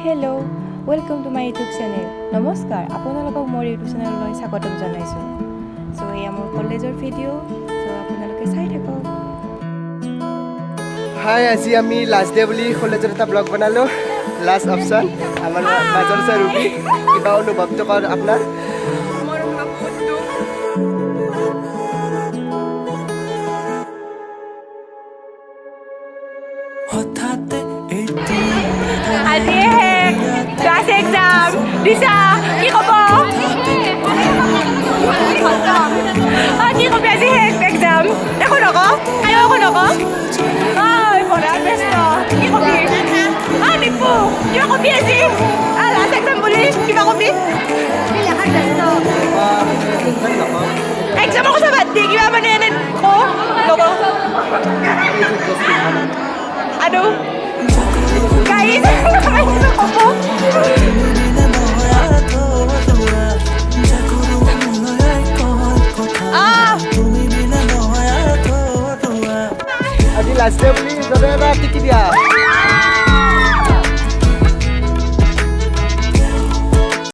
hello' welcome to my YouTube channel নমস্কাৰ আপোনালোকক মোৰ ইউটিউব চেনেললৈ স্বাগতম জনাইছোঁ চ' এয়া মোৰ কলেজৰ ভিডিঅ' চ' আপোনালোকে চাই থাকক হাই আজি আমি লাষ্ট ডে বুলি কলেজত এটা ব্লগ বনালোঁ লাষ্ট অপশ্যন আমাৰ মাজৰ আছে ৰুবি কিবা অনুভৱটো কৰ আপোনাৰ আজি ক্লাছ এক্সাম দিছা কি ক'ব কি ক'বি আজি এক্সাম একো নকওঁ আৰু একো নকওঁ পঢ়াত ব্যস্ত কি ক'বি নিপু কিবা ক'বি আজি লাষ্ট এক্সাম বুলি কিবা ক'বি এক্সামৰ কথা বাদ দি কিবা মানে এনে কওঁ নকওঁ আৰু guys, আজি লাষ্ট ডে বুলি য'তে টিকি দিয়া